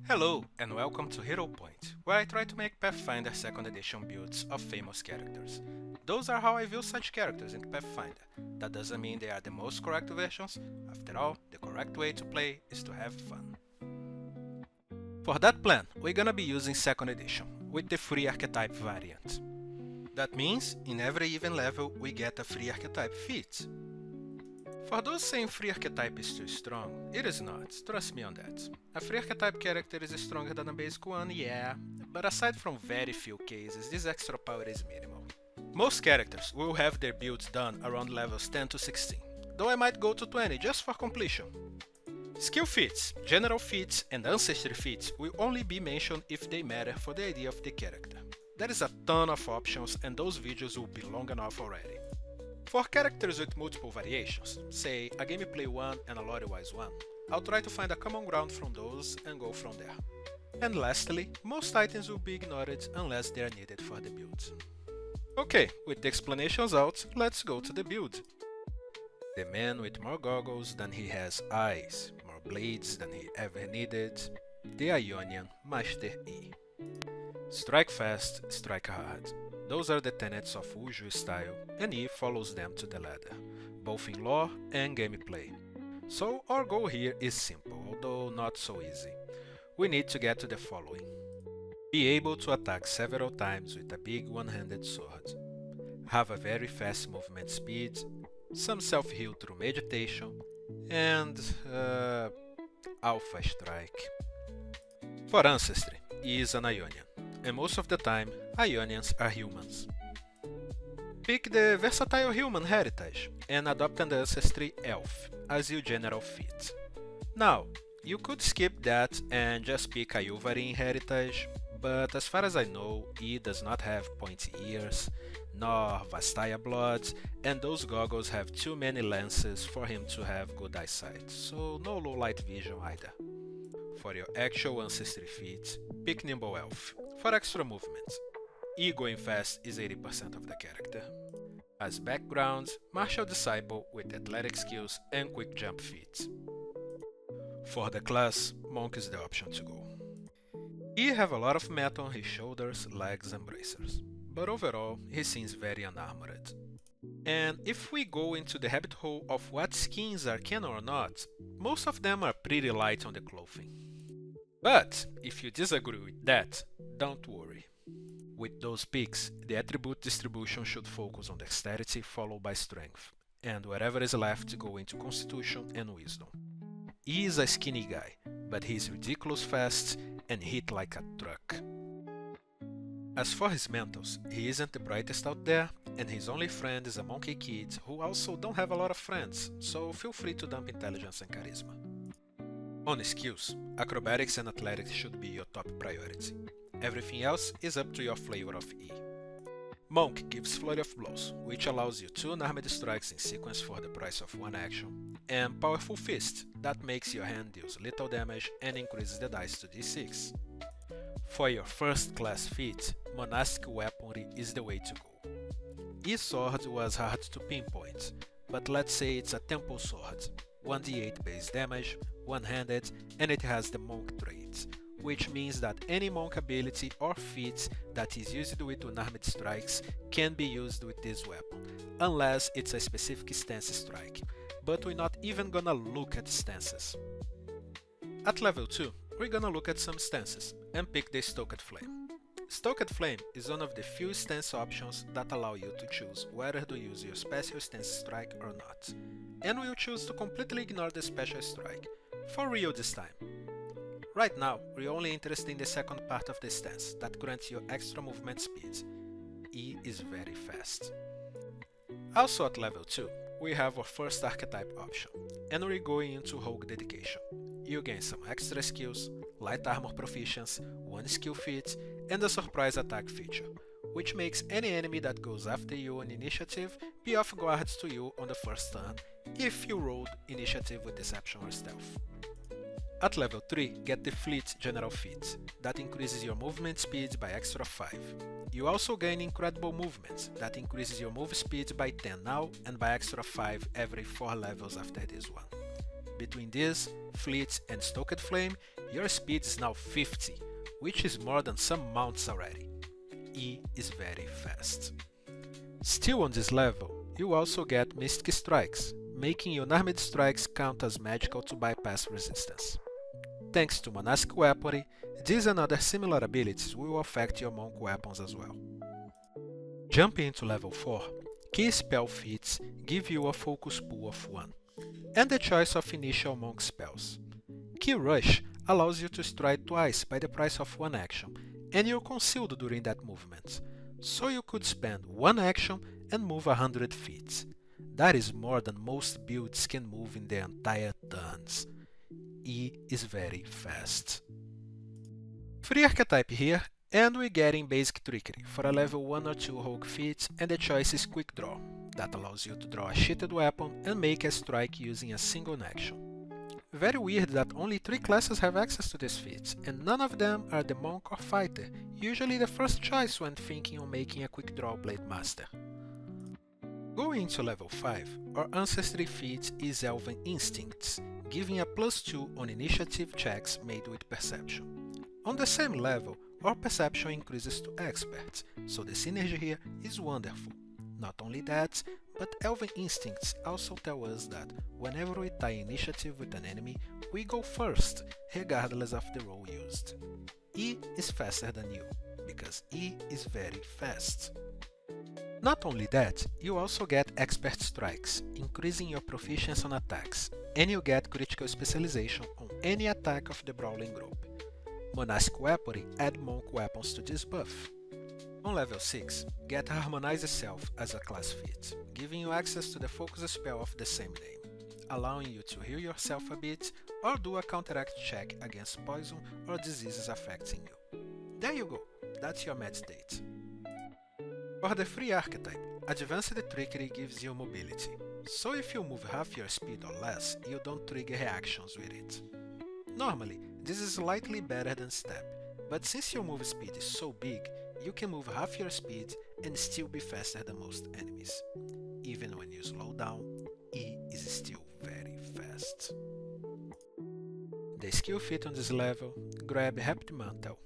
Hello and welcome to Hero Point, where I try to make Pathfinder 2nd edition builds of famous characters. Those are how I view such characters in Pathfinder. That doesn't mean they are the most correct versions, after all, the correct way to play is to have fun. For that plan, we're gonna be using 2nd edition, with the free archetype variant. That means, in every even level, we get a free archetype feat. For those saying free archetype is too strong, it is not, trust me on that. A free archetype character is stronger than a basic one, yeah, but aside from very few cases, this extra power is minimal. Most characters will have their builds done around levels 10 to 16, though I might go to 20 just for completion. Skill feats, general feats, and ancestry feats will only be mentioned if they matter for the idea of the character. There is a ton of options and those videos will be long enough already. For characters with multiple variations, say a gameplay one and a lore-wise one, I'll try to find a common ground from those and go from there. And lastly, most items will be ignored unless they are needed for the build. Okay, with the explanations out, let's go to the build. The man with more goggles than he has eyes, more blades than he ever needed, the Ionian Master E. Strike fast, strike hard. Those are the tenets of Wuju style, and E follows them to the letter, both in lore and gameplay. So our goal here is simple, although not so easy. We need to get to the following. Be able to attack several times with a big one-handed sword. Have a very fast movement speed, some self-heal through meditation, and Alpha Strike. For Ancestry, E is an Ionian, and most of the time, Ionians are humans. Pick the versatile human heritage and adopt an ancestry elf as your general feat. Now, you could skip that and just pick a Yuvarin heritage, but as far as I know, E does not have pointy ears, nor Vastaya blood, and those goggles have too many lenses for him to have good eyesight, so no low light vision either. For your actual ancestry feat, pick Nimble Elf. For extra movement, E going fast is 80% of the character. As background, Martial Disciple with athletic skills and quick jump feats. For the class, Monk is the option to go. E have a lot of metal on his shoulders, legs and bracers, but overall he seems very unarmored. And if we go into the rabbit hole of what skins are canon or not, most of them are pretty light on the clothing. But if you disagree with that, don't worry. With those picks, the attribute distribution should focus on dexterity followed by strength, and whatever is left go into constitution and wisdom. E is a skinny guy, but he's ridiculous fast and hit like a truck. As for his mentals, he isn't the brightest out there, and his only friend is a monkey kid who also don't have a lot of friends, so feel free to dump intelligence and charisma. On skills, acrobatics and athletics should be your top priority. Everything else is up to your flavor of E. Monk gives Flurry of Blows, which allows you 2 unarmed strikes in sequence for the price of 1 action, and Powerful Fist, that makes your hand deals little damage and increases the dice to d6. For your first class feat, Monastic Weaponry is the way to go. E's sword was hard to pinpoint, but let's say it's a temple sword, 1d8 base damage, one-handed, and it has the monk trait, which means that any monk ability or feat that is used with unarmed strikes can be used with this weapon, unless it's a specific stance strike, but we're not even gonna look at stances. At level 2, we're gonna look at some stances, and pick the Stoked Flame. Stoked Flame is one of the few stance options that allow you to choose whether to use your special stance strike or not, and we'll choose to completely ignore the special strike, for real this time. Right now, we're only interested in the second part of the stance, that grants you extra movement speed. E is very fast. Also at level 2, we have our first archetype option, and we're going into Rogue Dedication. You gain some extra skills, light armor proficiency, 1 skill feat, and a surprise attack feature, which makes any enemy that goes after you on initiative be off guard to you on the first turn, if you rolled initiative with deception or stealth. At level 3, get the Fleet General Feat, that increases your movement speed by extra 5. You also gain Incredible Movement, that increases your move speed by 10 now and by extra 5 every 4 levels after this one. Between this, Fleet and Stoked Flame, your speed is now 50, which is more than some mounts already. E is very fast. Still on this level, you also get Mystic Strikes, making unarmed strikes count as magical to bypass resistance. Thanks to Monastic Weaponry, these and other similar abilities will affect your monk weapons as well. Jumping into level 4, key spell feats give you a focus pool of 1, and the choice of initial monk spells. Key Rush allows you to strike twice by the price of 1 action, and you're concealed during that movement, so you could spend 1 action and move 100 feet. That is more than most builds can move in their entire turns. E is very fast. Free archetype here, and we're getting basic trickery for a level 1 or 2 rogue feat, and the choice is Quick Draw. That allows you to draw a cheated weapon and make a strike using a single action. Very weird that only 3 classes have access to this feat, and none of them are the Monk or Fighter, usually the first choice when thinking on making a Quick Draw Blade Master. Going into level 5, our Ancestry feat is Elven Instincts, giving a +2 on initiative checks made with Perception. On the same level, our Perception increases to Expert, so the synergy here is wonderful. Not only that, but Elven Instincts also tell us that whenever we tie initiative with an enemy, we go first, regardless of the roll used. E is faster than you, because E is very fast. Not only that, you also get Expert Strikes, increasing your proficiency on attacks, and you get critical specialization on any attack of the Brawling group. Monastic Weaponry add monk weapons to this buff. On level 6, get Harmonize Self as a class feat, giving you access to the focus spell of the same name, allowing you to heal yourself a bit or do a counteract check against poison or diseases affecting you. There you go, that's your med state. For the free archetype, Advanced Trickery gives you mobility, so if you move half your speed or less, you don't trigger reactions with it. Normally, this is slightly better than Step, but since your move speed is so big, you can move half your speed and still be faster than most enemies. Even when you slow down, E is still very fast. The skill feat on this level, grab Happy Mantle.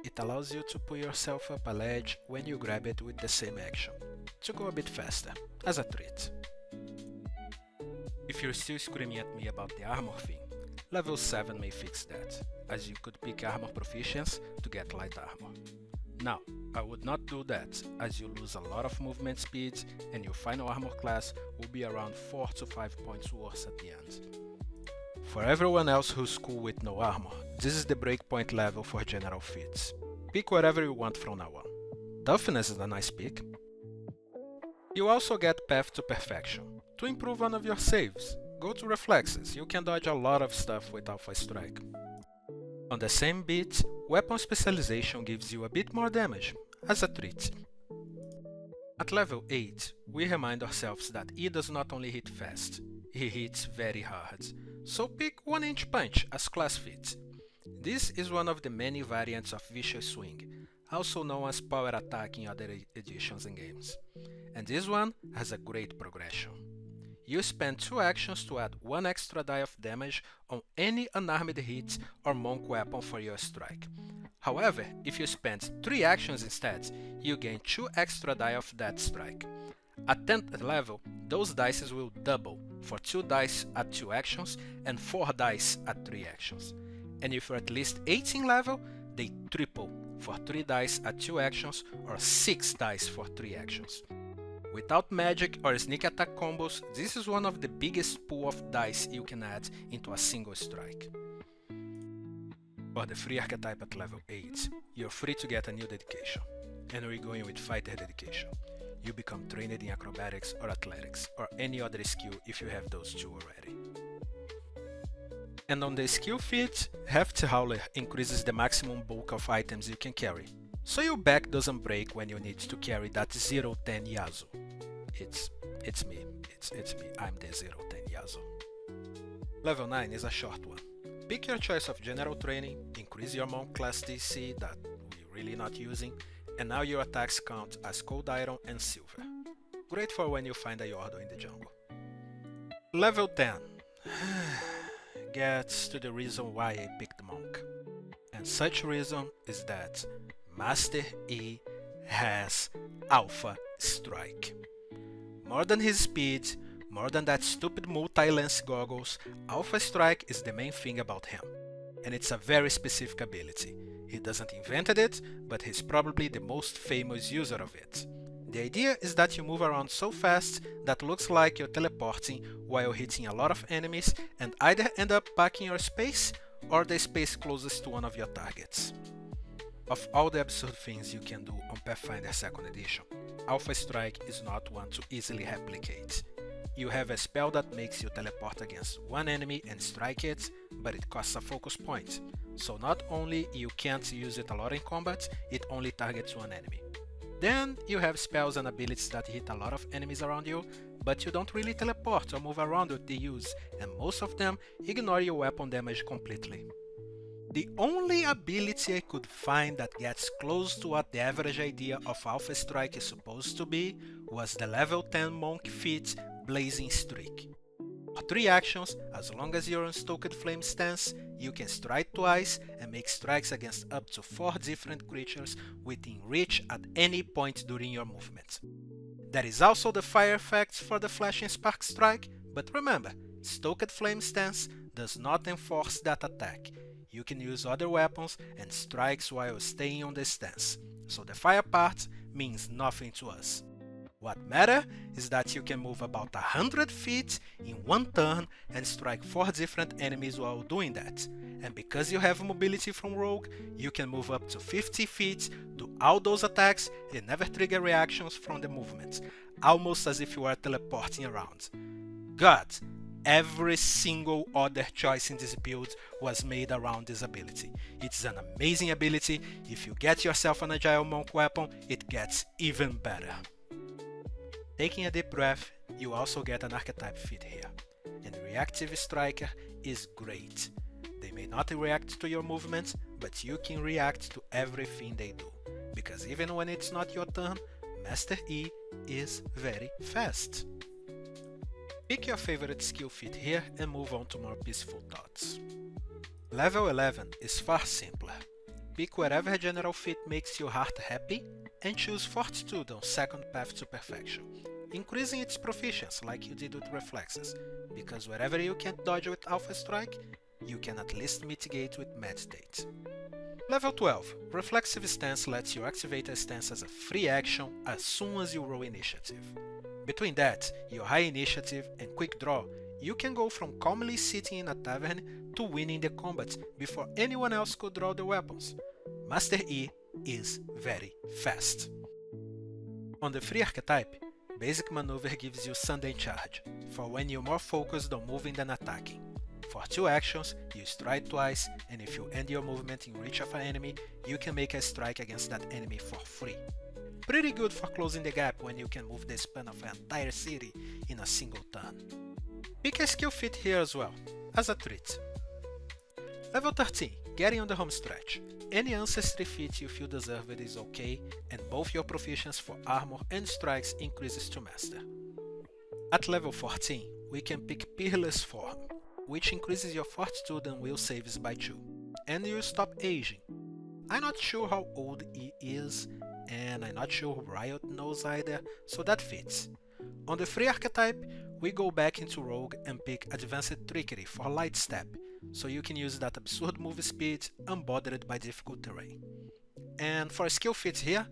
It allows you to pull yourself up a ledge when you grab it with the same action, to go a bit faster, as a treat. If you're still screaming at me about the armor thing, level 7 may fix that, as you could pick armor proficiency to get light armor. Now, I would not do that, as you lose a lot of movement speed and your final armor class will be around 4 to 5 points worse at the end. For everyone else who's cool with no armor, this is the breakpoint level for general feats. Pick whatever you want from now on. Toughness is a nice pick. You also get Path to Perfection. To improve one of your saves, go to Reflexes, you can dodge a lot of stuff with Alpha Strike. On the same beat, Weapon Specialization gives you a bit more damage, as a treat. At level 8, we remind ourselves that E does not only hit fast, he hits very hard, so pick 1-inch punch as class feat. This is one of the many variants of Vicious Swing, also known as power attack in other editions and games, and this one has a great progression. You spend 2 actions to add 1 extra die of damage on any unarmed hit or monk weapon for your strike. However, if you spend 3 actions instead, you gain 2 extra die of that strike. At 10th level, those dice will double for 2 dice at 2 actions and 4 dice at 3 actions. And if you're at least 18 level, they triple for 3 dice at 2 actions or 6 dice for 3 actions. Without magic or sneak attack combos, this is one of the biggest pool of dice you can add into a single strike. For the free archetype at level 8, you're free to get a new dedication, and we're going with Fighter dedication. You become trained in acrobatics or athletics, or any other skill if you have those 2 already. And on the skill feat, Hefty Howler increases the maximum bulk of items you can carry, so your back doesn't break when you need to carry that 0-10 Yasuo. It's me, I'm the 0-10 Yasuo. Level 9 is a short one. Pick your choice of general training, increase your monk class DC that we're really not using, and now your attacks count as cold iron and silver. Great for when you find a Yordo in the jungle. Level 10. gets to the reason why I picked Monk. And such reason is that Master E has Alpha Strike. More than his speed, more than that stupid multi-lens goggles, Alpha Strike is the main thing about him. And it's a very specific ability. He doesn't invented it, but he's probably the most famous user of it. The idea is that you move around so fast that looks like you're teleporting while hitting a lot of enemies and either end up back in your space or the space closest to one of your targets. Of all the absurd things you can do on Pathfinder 2nd Edition, Alpha Strike is not one to easily replicate. You have a spell that makes you teleport against one enemy and strike it, but it costs a focus point. So not only you can't use it a lot in combat, it only targets one enemy. Then you have spells and abilities that hit a lot of enemies around you, but you don't really teleport or move around with the use, and most of them ignore your weapon damage completely. The only ability I could find that gets close to what the average idea of Alpha Strike is supposed to be was the level 10 Monk feat Blazing Streak. For 3 actions, as long as you're on Stoked Flame stance, you can strike twice and make strikes against up to 4 different creatures within reach at any point during your movement. There is also the fire effect for the Flashing Spark Strike, but remember, Stoked Flame stance does not enforce that attack. You can use other weapons and strikes while staying on the stance, so the fire part means nothing to us. What matters is that you can move about 100 feet in one turn and strike 4 different enemies while doing that. And because you have mobility from Rogue, you can move up to 50 feet, do all those attacks and never trigger reactions from the movement, almost as if you are teleporting around. God, every single other choice in this build was made around this ability. It's an amazing ability. If you get yourself an Agile Monk weapon, it gets even better. Taking a deep breath, you also get an archetype feat here, and Reactive Striker is great. They may not react to your movements, but you can react to everything they do, because even when it's not your turn, Master E is very fast. Pick your favorite skill feat here and move on to more peaceful thoughts. Level 11 is far simpler. Pick whatever general feat makes your heart happy and choose Fortitude on second path to perfection, increasing its proficiency like you did with Reflexes, because wherever you can't dodge with Alpha Strike, you can at least mitigate with Meditate. Level 12, Reflexive Stance lets you activate a stance as a free action as soon as you roll initiative. Between that, your high initiative and quick draw, you can go from calmly sitting in a tavern to winning the combat before anyone else could draw the weapons. Master E is very fast. On the free archetype, Basic Maneuver gives you Sunday Charge, for when you're more focused on moving than attacking. For 2 actions, you strike twice, and if you end your movement in reach of an enemy, you can make a strike against that enemy for free. Pretty good for closing the gap when you can move the span of an entire city in a single turn. Pick a skill feat here as well, as a treat. Level 13, Getting on the home stretch. Any ancestry feat you feel deserved is okay, and both your proficiency for armor and strikes increases to master. At level 14, we can pick Peerless Form, which increases your fortitude and will saves by 2, and you stop aging. I'm not sure how old E is, and I'm not sure Riot knows either, so that fits. On the free archetype, we go back into Rogue and pick Advanced Trickery for Light Step, so you can use that absurd move speed unbothered by difficult terrain. And for skill feats here,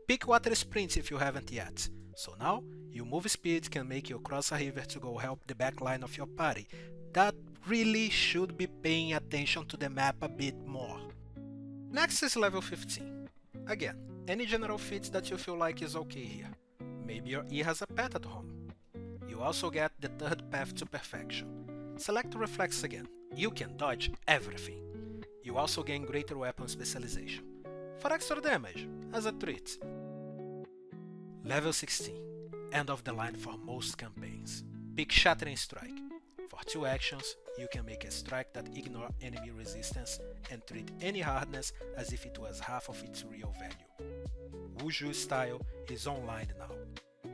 pick Water Sprint if you haven't yet, so now your move speed can make you cross a river to go help the backline of your party that really should be paying attention to the map a bit more. Next is level 15. Again, any general feat that you feel like is okay here. Maybe your E has a pet at home. You also get the third path to perfection. Select Reflex again. You can dodge everything. You also gain greater weapon specialization. For extra damage, as a treat. Level 16. End of the line for most campaigns. Pick Shattering Strike. For 2 actions, you can make a strike that ignores enemy resistance and treat any hardness as if it was half of its real value. Wuju style is online now.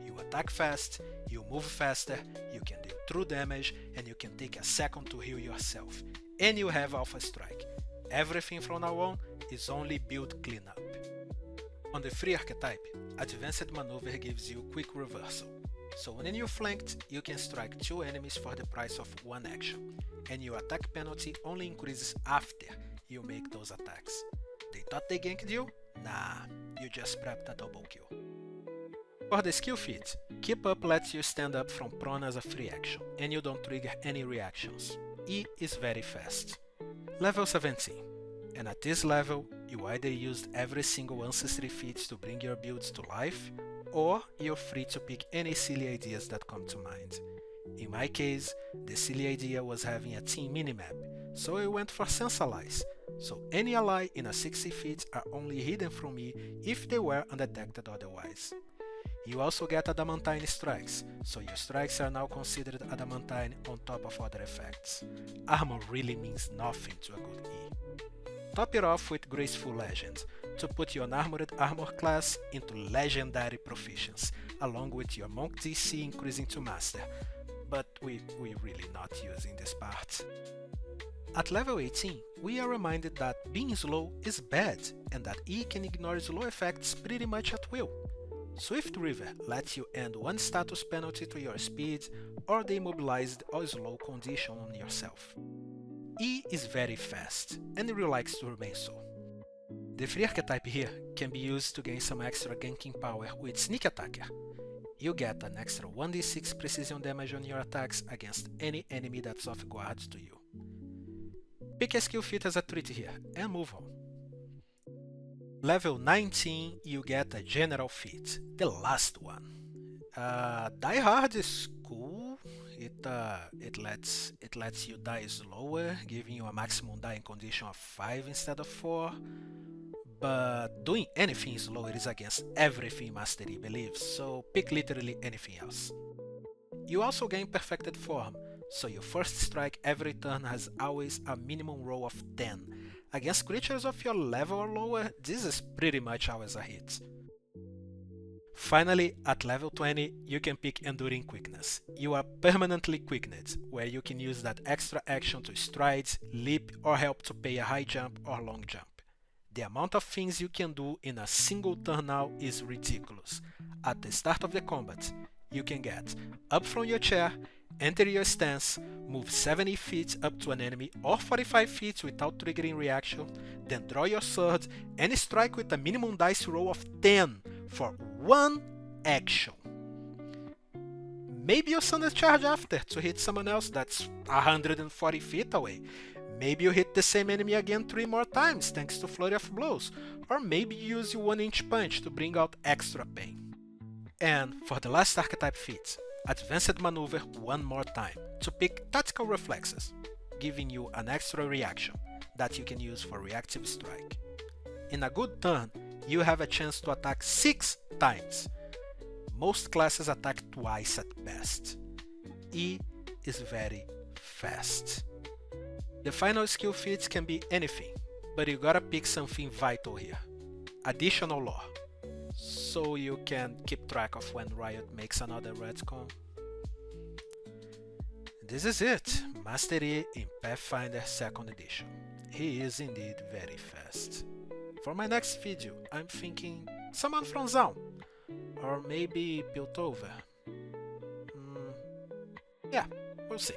You attack fast, you move faster, you can deal true damage, and you can take a second to heal yourself. And you have Alpha Strike. Everything from now on is only build cleanup. On the free archetype, Advanced Maneuver gives you quick reversal. So when you're flanked, you can strike 2 enemies for the price of 1 action, and your attack penalty only increases after you make those attacks. They thought they ganked you? Nah, you just prepped a double kill. For the skill feat, Keep Up lets you stand up from prone as a free action, and you don't trigger any reactions. E is very fast. Level 17, and at this level, you either used every single ancestry feat to bring your builds to life, or you're free to pick any silly ideas that come to mind. In my case, the silly idea was having a team minimap, so I went for Sense Allies, so any ally in a 60 feet are only hidden from me if they were undetected otherwise. You also get Adamantine strikes, so your strikes are now considered Adamantine on top of other effects. Armor really means nothing to a good E. Top it off with Graceful Legend, to put your Unarmored Armor class into Legendary Proficiency, along with your Monk DC increasing to Master, but we're really not using this part. At level 18, we are reminded that being slow is bad, and that E can ignore slow effects pretty much at will. Swift River lets you end one status penalty to your speed or the immobilized or slow condition on yourself. E is very fast, and it really likes to remain so. The free archetype here can be used to gain some extra ganking power with Sneak Attacker. You get an extra 1d6 precision damage on your attacks against any enemy that's off guard to you. Pick a skill feat as a treat here, and move on. Level 19, you get a general feat, the last one. Die Hard is cool. It lets you die slower, giving you a maximum dying condition of 5 instead of 4. But doing anything slower is against everything Mastery believes, so pick literally anything else. You also gain Perfected Form, so your first strike every turn has always a minimum roll of 10. Against creatures of your level or lower, this is pretty much always a hit. Finally, at level 20, you can pick Enduring Quickness. You are permanently quickened, where you can use that extra action to stride, leap, or help to pay a high jump or long jump. The amount of things you can do in a single turn now is ridiculous. At the start of the combat, you can get up from your chair, enter your stance, move 70 feet up to an enemy or 45 feet without triggering reaction, then draw your sword and strike with a minimum dice roll of 10 for 1 action. Maybe you send a charge after to hit someone else that's 140 feet away. Maybe you hit the same enemy again 3 more times thanks to Flurry of Blows, or maybe you use your 1-inch punch to bring out extra pain. And for the last archetype feat, Advanced Maneuver one more time to pick Tactical Reflexes, giving you an extra reaction that you can use for reactive strike. In a good turn, you have a chance to attack 6 times. Most classes attack twice at best. E is very fast. The final skill feats can be anything, but you gotta pick something vital here. Additional lore, so you can keep track of when Riot makes another retcon. This is it, Master E in Pathfinder 2nd edition. He is indeed very fast. For my next video, I'm thinking someone from Zaun, or maybe Piltover. Yeah, we'll see.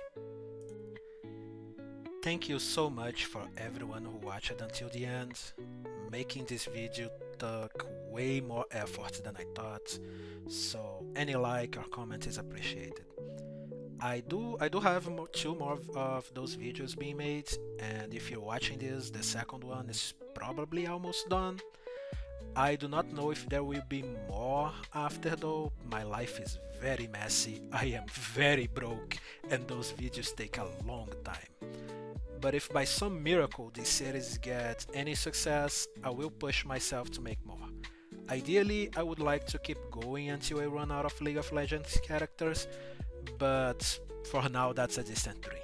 Thank you so much for everyone who watched until the end. Making this video took way more effort than I thought, so any like or comment is appreciated. I do have 2 more of those videos being made, and if you're watching this, the second one is probably almost done. I do not know if there will be more after though. My life is very messy, I am very broke, and those videos take a long time. But if by some miracle this series gets any success, I will push myself to make more. Ideally, I would like to keep going until I run out of League of Legends characters, but for now that's a distant dream.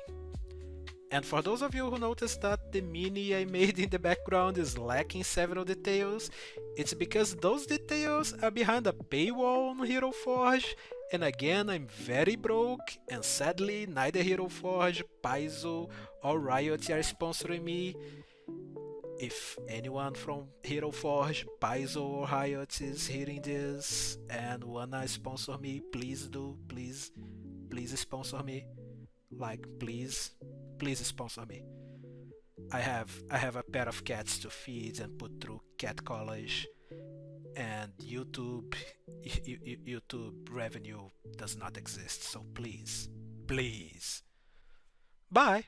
And for those of you who noticed that the mini I made in the background is lacking several details, it's because those details are behind a paywall on Hero Forge, and again I'm very broke, and sadly neither Hero Forge, Paizo, or Riot are sponsoring me. If anyone from Hero Forge, Paizo, or Riot is hearing this and wanna sponsor me, please do, please sponsor me. Like, please sponsor me. I have a pair of cats to feed and put through cat college, and YouTube revenue does not exist. So please, please. Bye.